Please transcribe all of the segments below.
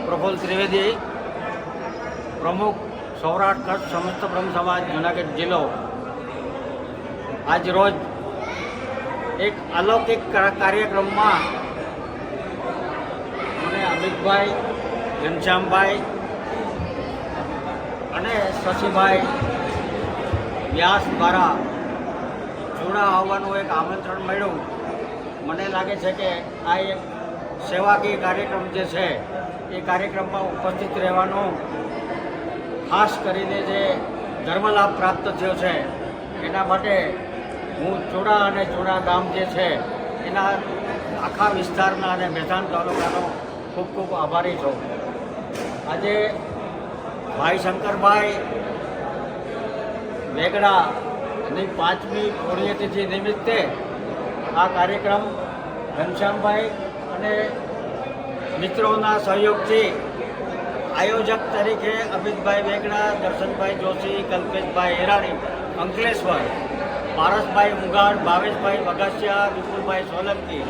પ્રફુલ્લ ત્રિવેદી, પ્રમુખ સૌરાષ્ટ્ર કચ્છ સમસ્ત બ્રહ્મ સમાજ જૂનાગઢ જિલ્લો, આજ રોજ એક અલૌકિક કાર્યક્રમમાં મને અમિતભાઈ, ઘનશ્યામભાઈ અને શશીભાઈ વ્યાસ દ્વારા જોડા આવવાનું એક આમંત્રણ મળ્યું. મને લાગે છે કે આ એક સેવાકીય કાર્યક્રમ જે છે એ કાર્યક્રમમાં ઉપસ્થિત રહેવાનું, ખાસ કરીને જે ધર્મલાભ પ્રાપ્ત થયો છે એના માટે હું ચોડા અને ચોડા ગામ જે છે એના આખા વિસ્તારના અને મેદાન તાલુકાનો ખૂબ ખૂબ આભારી છું. આજે ભાઈ શંકરભાઈ વેગડાની 5મી પુણ્યતિથિ નિમિત્તે આ કાર્યક્રમ ઘનશ્યામભાઈ અને મિત્રોના સહયોગથી આયોજક તરીકે અમિતભાઈ વેગડા, દર્શનભાઈ જોશી, કલ્પેશભાઈ હિરાણી અંકલેશ્વર, પારસભાઈ ઉંગાડ, ભાવેશભાઈ વઘાસિયા, વિપુલભાઈ સોલંકી,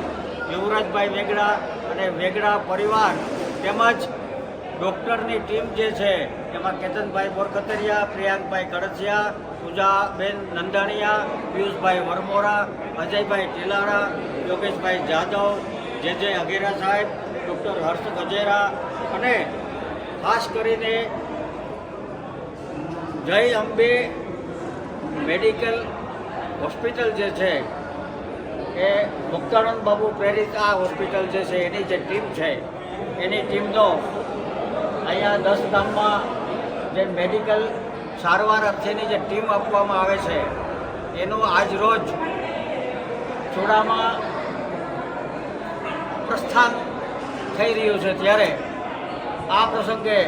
યુવરાજભાઈ વેગડા અને વેગડા પરિવાર તેમજ ડૉક્ટરની ટીમ જે છે એમાં કેતનભાઈ બોરખતરિયા, પ્રિયાંકભાઈ કડસિયા, પૂજાબેન નંદાણીયા, પિયુષભાઈ વરમોરા, અજયભાઈ ટીલારા, યોગેશભાઈ જાદવ, જે અઘેરા સાહેબ, ડૉક્ટર હર્ષ ગજેરા અને ખાસ કરીને જય અંબે મેડિકલ હોસ્પિટલ જે છે એ મુક્તાનંદ બાબુ પ્રેરિત આ હોસ્પિટલ જે છે એની જે ટીમ છે એની ટીમનો અહીંયા 10 ગામમાં જે મેડિકલ સારવાર અર્થેની જે ટીમ આપવામાં આવે છે એનું આજ રોજ ચોડામાં પ્રસ્થાન થઈ રહ્યું છે. ત્યારે આ પ્રસંગે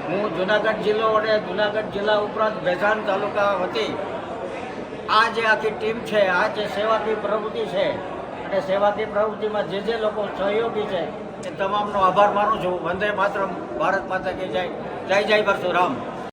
હું જૂનાગઢ જિલ્લો અને જૂનાગઢ જિલ્લા ઉપરાંત ભેસાણ તાલુકા વતી આ જે આખી ટીમ છે, આ જે સેવાકીય પ્રવૃત્તિ છે અને સેવાકીય પ્રવૃત્તિમાં જે લોકો સહયોગી છે એ તમામનો આભાર માનું છું. વંદે માતરમ, ભારત માતા કી જય, જય જય પરશુરામ.